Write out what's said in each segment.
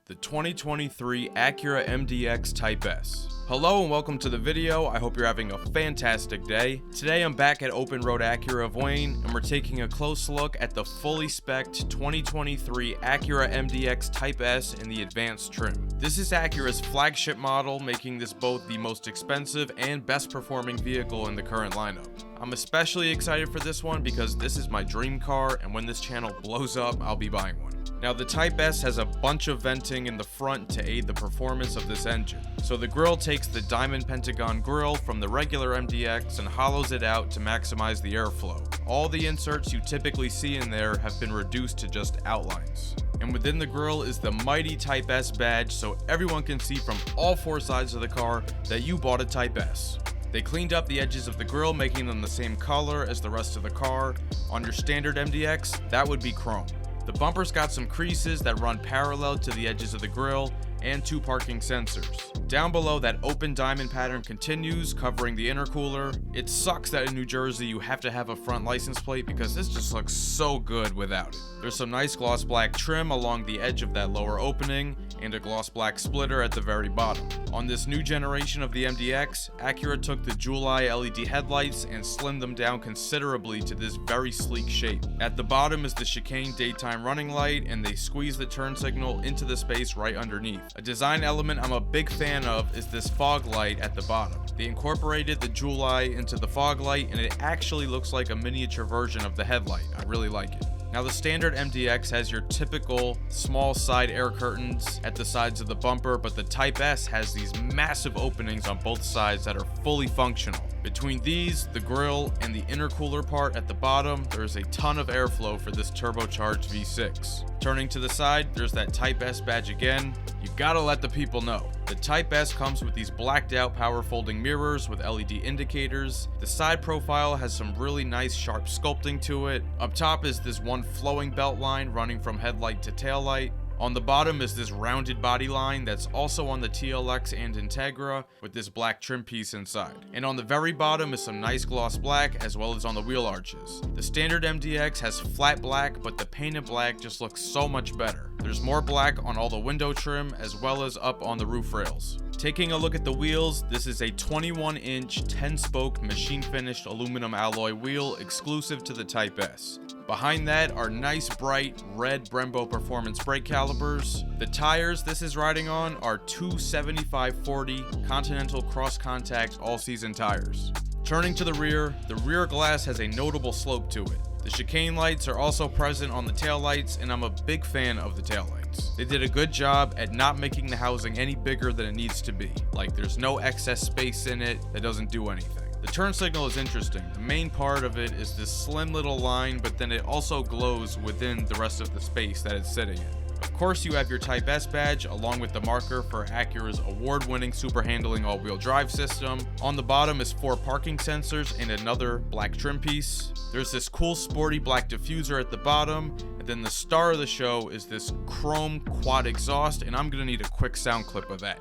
the 2023 Acura MDX Type-S. Hello and welcome to the video. I hope you're having a fantastic day. Today I'm back at Open Road Acura of Wayne and we're taking a close look at the fully spec'd 2023 Acura MDX Type-S in the advanced trim. This is Acura's flagship model, making this both the most expensive and best performing vehicle in the current lineup. I'm especially excited for this one because this is my dream car, and when this channel blows up, I'll be buying one. Now the Type-S has a bunch of venting in the front to aid the performance of this engine. So the grille takes the diamond pentagon grille from the regular MDX and hollows it out to maximize the airflow. All the inserts you typically see in there have been reduced to just outlines. And within the grille is the mighty Type-S badge, so everyone can see from all four sides of the car that you bought a Type-S. They cleaned up the edges of the grille, making them the same color as the rest of the car. On your standard MDX, that would be chrome. The bumper's got some creases that run parallel to the edges of the grille and two parking sensors. Down below, that open diamond pattern continues, covering the intercooler. It sucks that in New Jersey you have to have a front license plate because this just looks so good without it. There's some nice gloss black trim along the edge of that lower opening and a gloss black splitter at the very bottom. On this new generation of the MDX, Acura took the jewel eye LED headlights and slimmed them down considerably to this very sleek shape. At the bottom is the chicane daytime running light, and they squeeze the turn signal into the space right underneath. A design element I'm a big fan of is this fog light at the bottom. They incorporated the jewel eye into the fog light, and it actually looks like a miniature version of the headlight. I really like it. Now the standard MDX has your typical small side air curtains at the sides of the bumper, but the Type-S has these massive openings on both sides that are fully functional. Between these, the grille, and the intercooler part at the bottom, there is a ton of airflow for this turbocharged V6. Turning to the side, there's that Type-S badge again. You gotta let the people know. The Type-S comes with these blacked out power folding mirrors with LED indicators. The side profile has some really nice sharp sculpting to it. Up top is this one flowing belt line running from headlight to taillight. On the bottom is this rounded body line that's also on the TLX and Integra with this black trim piece inside. And on the very bottom is some nice gloss black as well as on the wheel arches. The standard MDX has flat black, but the painted black just looks so much better. There's more black on all the window trim as well as up on the roof rails. Taking a look at the wheels, this is a 21-inch 10-spoke machine-finished aluminum alloy wheel exclusive to the Type-S. Behind that are nice bright red Brembo performance brake calipers. The tires this is riding on are 275/40 Continental Cross Contact all-season tires. Turning to the rear glass has a notable slope to it. The chicane lights are also present on the taillights, and I'm a big fan of the taillights. They did a good job at not making the housing any bigger than it needs to be. Like, there's no excess space in it that doesn't do anything. The turn signal is interesting. The main part of it is this slim little line, but then it also glows within the rest of the space that it's sitting in. Of course, you have your Type-S badge along with the marker for Acura's award-winning super handling all-wheel drive system. On the bottom is 4 parking sensors and another black trim piece. There's this cool sporty black diffuser at the bottom, and then the star of the show is this chrome quad exhaust, and I'm gonna need a quick sound clip of that.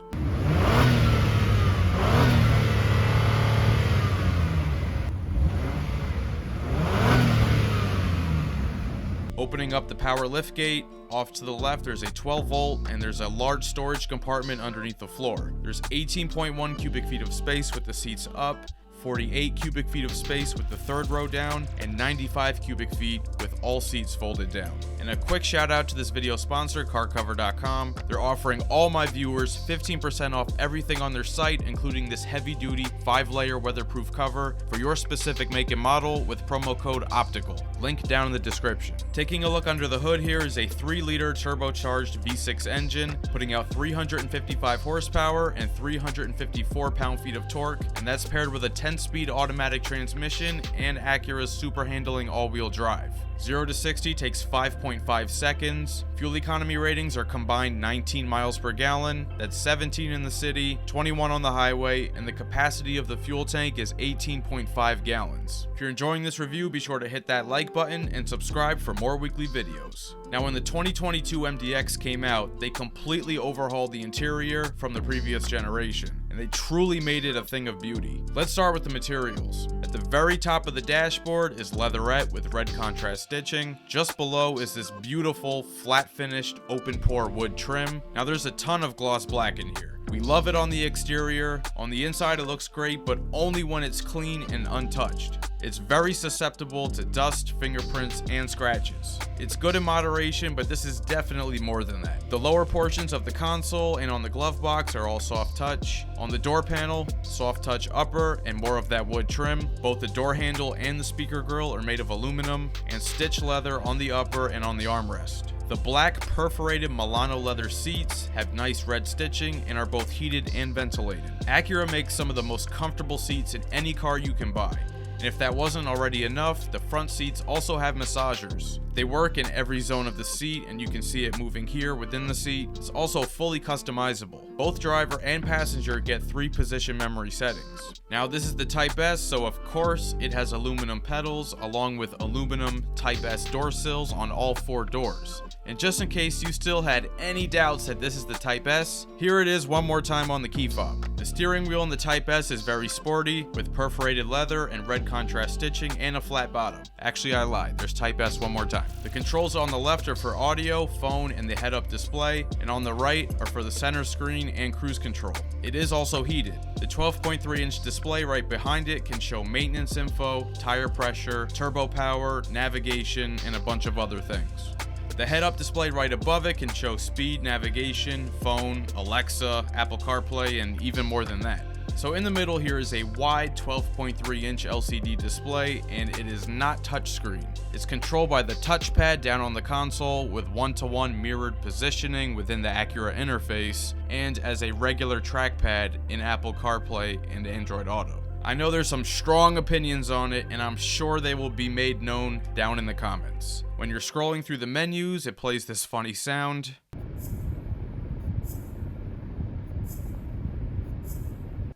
Opening up the power liftgate, off to the left there's a 12 volt and there's a large storage compartment underneath the floor. There's 18.1 cubic feet of space with the seats up, 48 cubic feet of space with the third row down, and 95 cubic feet with all seats folded down. And a quick shout out to this video sponsor, carcover.com. They're offering all my viewers 15% off everything on their site, including this heavy duty 5-layer weatherproof cover for your specific make and model with promo code OPTICAL. Link down in the description. Taking a look under the hood here is a 3-liter turbocharged V6 engine, putting out 355 horsepower and 354 pound-feet of torque, and that's paired with a 10-speed automatic transmission and Acura's super handling all-wheel drive. 0 to 60 takes 5.5 seconds. Fuel economy ratings are combined 19 miles per gallon. That's 17 in the city, 21 on the highway, and the capacity of the fuel tank is 18.5 gallons. If you're enjoying this review, be sure to hit that like button and subscribe for more weekly videos. Now, when the 2022 MDX came out, they completely overhauled the interior from the previous generation, and they truly made it a thing of beauty. Let's start with the materials. At the The very top of the dashboard is leatherette with red contrast stitching. Just below is this beautiful flat finished open pore wood trim. Now there's a ton of gloss black in here. We love it on the exterior. On the inside it looks great, but only when it's clean and untouched. It's very susceptible to dust, fingerprints, and scratches. It's good in moderation, but this is definitely more than that. The lower portions of the console and on the glove box are all soft touch. On the door panel, soft touch upper and more of that wood trim. Both the door handle and the speaker grille are made of aluminum, and stitched leather on the upper and on the armrest. The black perforated Milano leather seats have nice red stitching and are both heated and ventilated. Acura makes some of the most comfortable seats in any car you can buy. And if that wasn't already enough, the front seats also have massagers. They work in every zone of the seat, and you can see it moving here within the seat. It's also fully customizable. Both driver and passenger get 3 position memory settings. Now this is the Type-S, so of course it has aluminum pedals along with aluminum Type-S door sills on all 4 doors. And just in case you still had any doubts that this is the Type-S, here it is one more time on the key fob. The steering wheel in the Type-S is very sporty with perforated leather and red contrast stitching and a flat bottom. Actually, I lied. There's Type-S one more time. The controls on the left are for audio, phone, and the head-up display, and on the right are for the center screen and cruise control. It is also heated. The 12.3-inch display right behind it can show maintenance info, tire pressure, turbo power, navigation, and a bunch of other things. The head-up display right above it can show speed, navigation, phone, Alexa, Apple CarPlay, and even more than that. So in the middle here is a wide 12.3-inch LCD display, and it is not touchscreen. It's controlled by the touchpad down on the console with one-to-one mirrored positioning within the Acura interface, and as a regular trackpad in Apple CarPlay and Android Auto. I know there's some strong opinions on it, and I'm sure they will be made known down in the comments. When you're scrolling through the menus, it plays this funny sound.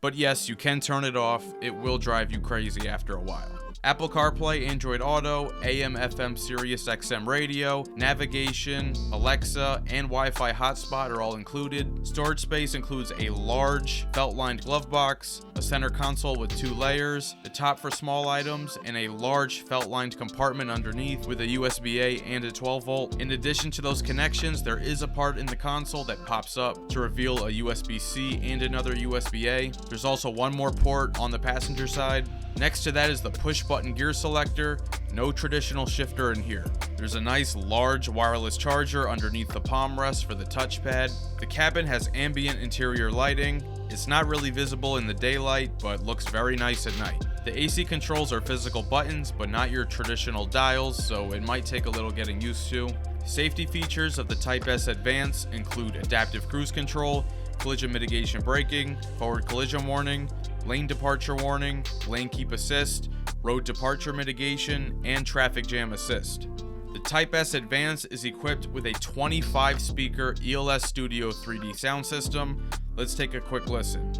But yes, you can turn it off. It will drive you crazy after a while. Apple CarPlay, Android Auto, AM, FM, Sirius XM radio, navigation, Alexa, and Wi-Fi hotspot are all included. Storage space includes a large felt-lined glove box, a center console with 2 layers, the top for small items, and a large felt-lined compartment underneath with a USB-A and a 12-volt. In addition to those connections, there is a part in the console that pops up to reveal a USB-C and another USB-A. There's also one more port on the passenger side. Next to that is the push-button gear selector. No traditional shifter in here. There's a nice large wireless charger underneath the palm rest for the touchpad. The cabin has ambient interior lighting. It's not really visible in the daylight, but looks very nice at night. The AC controls are physical buttons, but not your traditional dials, so it might take a little getting used to. Safety features of the Type-S Advance include adaptive cruise control, collision mitigation braking, forward collision warning, lane departure warning, lane keep assist, road departure mitigation, and traffic jam assist. The Type-S Advance is equipped with a 25-speaker ELS Studio 3D sound system. Let's take a quick listen.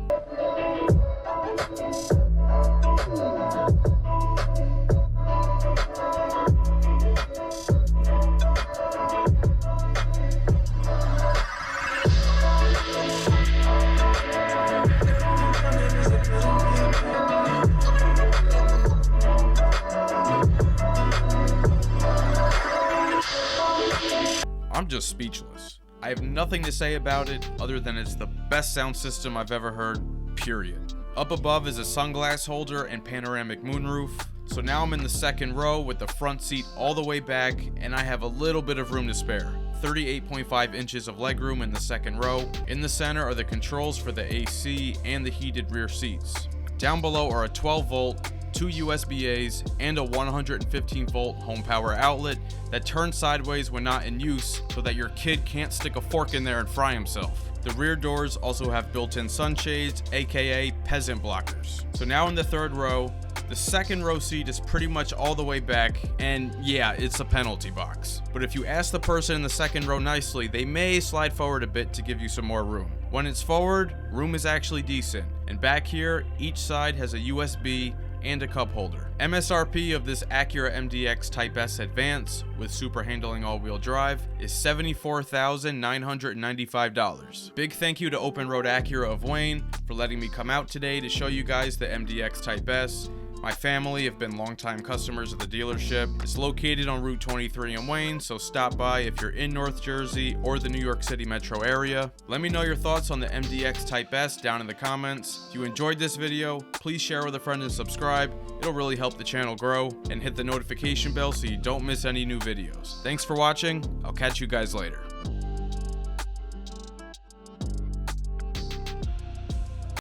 I'm just speechless. I have nothing to say about it other than it's the best sound system I've ever heard, period. Up above is a sunglass holder and panoramic moonroof. So now I'm in the second row with the front seat all the way back, and I have a little bit of room to spare. 38.5 inches of legroom in the second row. In the center are the controls for the AC and the heated rear seats. Down below are a 12-volt, 2 USB-As, and a 115-volt home power outlet that turns sideways when not in use so that your kid can't stick a fork in there and fry himself. The rear doors also have built-in sunshades, aka peasant blockers. So now in the third row, the second row seat is pretty much all the way back, and yeah, it's a penalty box. But if you ask the person in the second row nicely, they may slide forward a bit to give you some more room. When it's forward, room is actually decent, and back here, each side has a USB and a cup holder. MSRP of this Acura MDX Type-S Advance with super handling all-wheel drive is $74,995. Big thank you to Open Road Acura of Wayne for letting me come out today to show you guys the MDX Type-S. My family have been longtime customers of the dealership. It's located on Route 23 in Wayne, so stop by if you're in North Jersey or the New York City metro area. Let me know your thoughts on the MDX Type-S down in the comments. If you enjoyed this video, please share with a friend and subscribe. It'll really help the channel grow, and hit the notification bell so you don't miss any new videos. Thanks for watching. I'll catch you guys later.